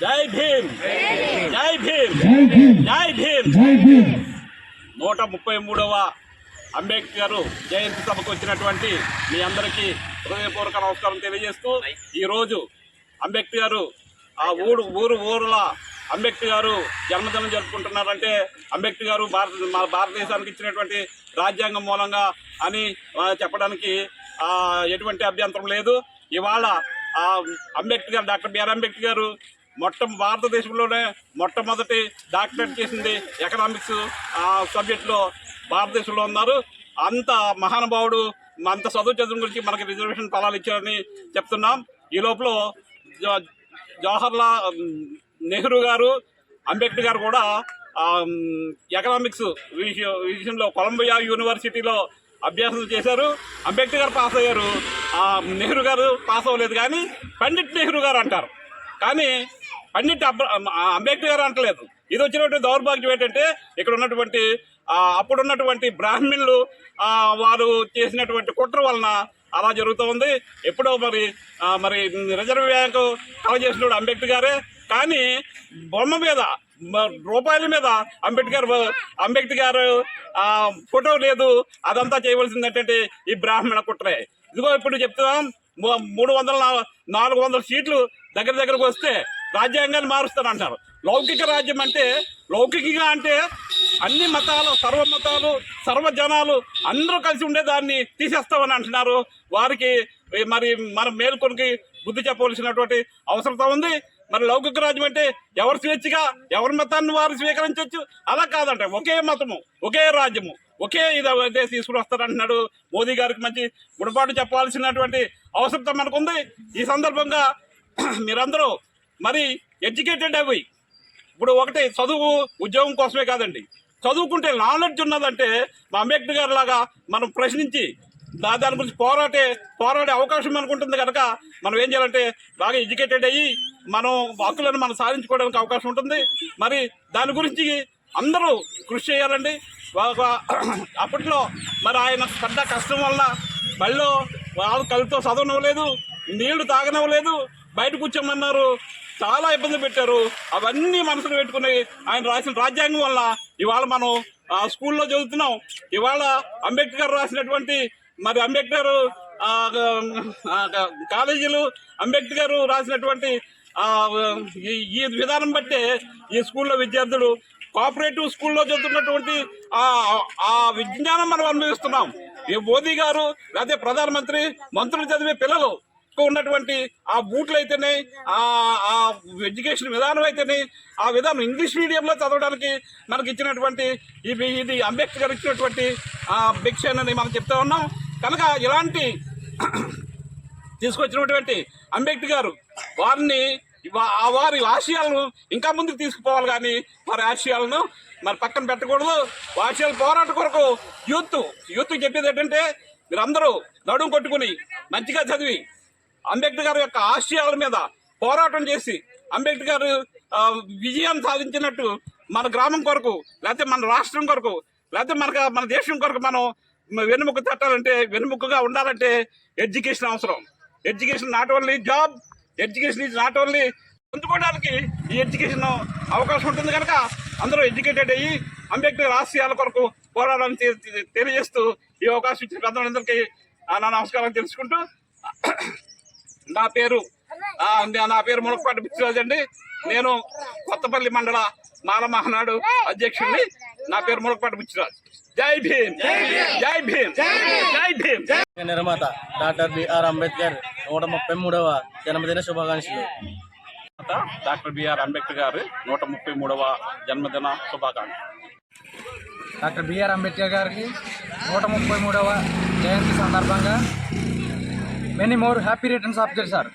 జై భీమ్, జై భీమ్, జై భీమ్. 133వ అంబేద్కర్ జయంతి సభకు వచ్చినటువంటి మీ అందరికీ హృదయపూర్వక నమస్కారం తెలియజేస్తూ, ఈరోజు అంబేద్కర్ ఊరుల అంబేద్కర్ జన్మదినం జరుపుకుంటున్నారంటే అంబేద్కర్ మన భారతదేశానికి ఇచ్చినటువంటి రాజ్యాంగం మూలంగా అని చెప్పడానికి ఎటువంటి అభ్యంతరం లేదు. ఇవాళ అంబేద్కర్, డాక్టర్ బిఆర్ అంబేద్కర్ భారతదేశంలోనే మొట్టమొదటి డాక్టరేట్ చేసింది ఎకనామిక్స్ సబ్జెక్టులో భారతదేశంలో ఉన్నారు. అంత మహానుభావుడు, అంత చదువు గురించి మనకి రిజర్వేషన్ ఫలాలు ఇచ్చారని చెప్తున్నాం. ఈ లోపల జవహర్లాల్ నెహ్రూ గారు, అంబేద్కర్ గారు కూడా ఎకనామిక్స్ విషయంలో కొలంబియా యూనివర్సిటీలో అభ్యాసం చేశారు. అంబేద్కర్ గారు పాస్ అయ్యారు, నెహ్రూ గారు పాస్ అవ్వలేదు. కానీ పండిట్ నెహ్రూ గారు అంటారు, కానీ పండిట్ అంబేద్కర్ గారు అంటలేదు. ఇది వచ్చినటువంటి దౌర్భాగ్యం ఏంటంటే, ఇక్కడ ఉన్నటువంటి అప్పుడున్నటువంటి బ్రాహ్మణులు వారు చేసినటువంటి కుట్ర వలన అలా జరుగుతూ ఉంది. ఎప్పుడో మరి రిజర్వ్ బ్యాంకు కల చేసినప్పుడు అంబేద్కర్ గారే, కానీ బొమ్మ మీద రూపాయల మీద అంబేద్కర్ గారు ఫోటో లేదు. అదంతా చేయవలసింది ఏంటంటే ఈ బ్రాహ్మణ కుట్రే. ఇదిగో ఇప్పుడు చెప్తున్నాం, 400 సీట్లు దగ్గరకు వస్తే రాజ్యాంగాన్ని మారుస్తారంటారు. లౌకిక రాజ్యం అంటే, లౌకికంగా అంటే అన్ని మతాలు, సర్వమతాలు, సర్వజనాలు అందరూ కలిసి ఉండేదాన్ని తీసేస్తామని అంటున్నారు. వారికి మరి మన మేల్కొనికి బుద్ధి చెప్పవలసినటువంటి అవసరత ఉంది. మరి లౌకిక రాజ్యం అంటే ఎవరు స్వేచ్ఛగా ఎవరి మతాన్ని వారు స్వీకరించవచ్చు. అలా కాదంటే ఒకే మతము, ఒకే రాజ్యము, ఒకే ఇదే తీసుకుని వస్తారంటున్నాడు. మోదీ గారికి మంచి గుణపాటు చెప్పాల్సినటువంటి అవసరం మనకుంది. ఈ సందర్భంగా మీరందరూ మరి ఎడ్యుకేటెడ్ అవి ఇప్పుడు ఒకటి చదువు ఉద్యోగం కోసమే కాదండి, చదువుకుంటే నాలెడ్జ్ ఉన్నదంటే మా అంబేద్కర్ గారి లాగా మనం ప్రశ్నించి దాని గురించి పోరాడే అవకాశం మనకు ఉంటుంది. కనుక మనం ఏం చేయాలంటే బాగా ఎడ్యుకేటెడ్ అయ్యి మనం హక్కులను మనం సాధించుకోవడానికి అవకాశం ఉంటుంది. మరి దాని గురించి అందరూ కృషి చేయాలండి. అప్పట్లో మరి ఆయన పడ్డ కష్టం వల్ల బళ్ళో వాళ్ళు కళ్ళతో చదవనివ్వలేదు, నీళ్లు తాగనివ్వలేదు, బయట కూర్చోమన్నారు, చాలా ఇబ్బంది పెట్టారు. అవన్నీ మనసులో పెట్టుకుని ఆయన రాసిన రాజ్యాంగం వల్ల ఇవాళ మనం స్కూల్లో చదువుతున్నాం. ఇవాళ అంబేద్కర్ రాసినటువంటి మరి అంబేద్కర్ కాలేజీలు, అంబేద్కర్ రాసినటువంటి ఈ విధానం బట్టే ఈ స్కూల్లో విద్యార్థులు కోఆపరేటివ్ స్కూల్లో చదువుతున్నటువంటి ఆ విజ్ఞానం మనం అనుభవిస్తున్నాం. ఈ మోదీ గారు లేకపోతే ప్రధానమంత్రి, మంత్రులు చదివే పిల్లలు ఉన్నటువంటి ఆ బూట్లు అయితేనే, ఆ ఎడ్యుకేషన్ విధానం అయితేనే, ఆ విధానం ఇంగ్లీష్ మీడియంలో చదవడానికి మనకి ఇచ్చినటువంటి ఇది అంబేద్కర్ ఇచ్చినటువంటి భిక్ష అని మనం చెప్తా ఉన్నాం. కనుక ఇలాంటి తీసుకొచ్చినటువంటి అంబేద్కర్ గారు వారి ఆశయాలను ఇంకా ముందుకు తీసుకుపోవాలి. కానీ వారి ఆశయాలను మరి పక్కన పెట్టకూడదు. ఆశయాల పోరాటం కొరకు యూత్ చెప్పేది ఏంటంటే, మీరందరూ నడుము కొట్టుకుని మంచిగా చదివి అంబేద్కర్ గారి యొక్క ఆశయాల మీద పోరాటం చేసి అంబేద్కర్ గారు విజయం సాధించినట్టు మన గ్రామం కొరకు, లేకపోతే మన రాష్ట్రం కొరకు, లేకపోతే మన దేశం కొరకు మనం వెన్నుముక్క తట్టాలంటే, వెన్నుముక్కగా ఉండాలంటే ఎడ్యుకేషన్ అవసరం. Education not only job, education is not only పొందుకోవడానికి ఈ ఎడ్యుకేషన్ అవకాశం ఉంటుంది. కనుక అందరూ ఎడ్యుకేటెడ్ అయ్యి అంబేద్కర్ ఆశయాల కొరకు పోరాడాలని తెలియజేస్తూ ఈ అవకాశం ఇచ్చిన పెద్దలందరికీ నా నమస్కారం తెలుసుకుంటూ, నా పేరు మునకపాటి బుచ్చిరాజు అండి. నేను కొత్తపల్లి మండల మాల మహానాడు అధ్యక్షుడిని. నా పేరు మునకపాటి బుచ్చిరాజు. జై భీమ్, జై భీమ్, జై భీమ్. నిర్మాత డాక్టర్ బిఆర్ అంబేద్కర్ 133వ జన్మదిన శుభాకాంక్షలు. డాక్టర్ బిఆర్ అంబేద్కర్ గారు 133వ జన్మదిన శుభాకాంక్షలు. డాక్టర్ బిఆర్ అంబేద్కర్ గారికి 133వ జయంతి సందర్భంగా many more happy returns of the day sir.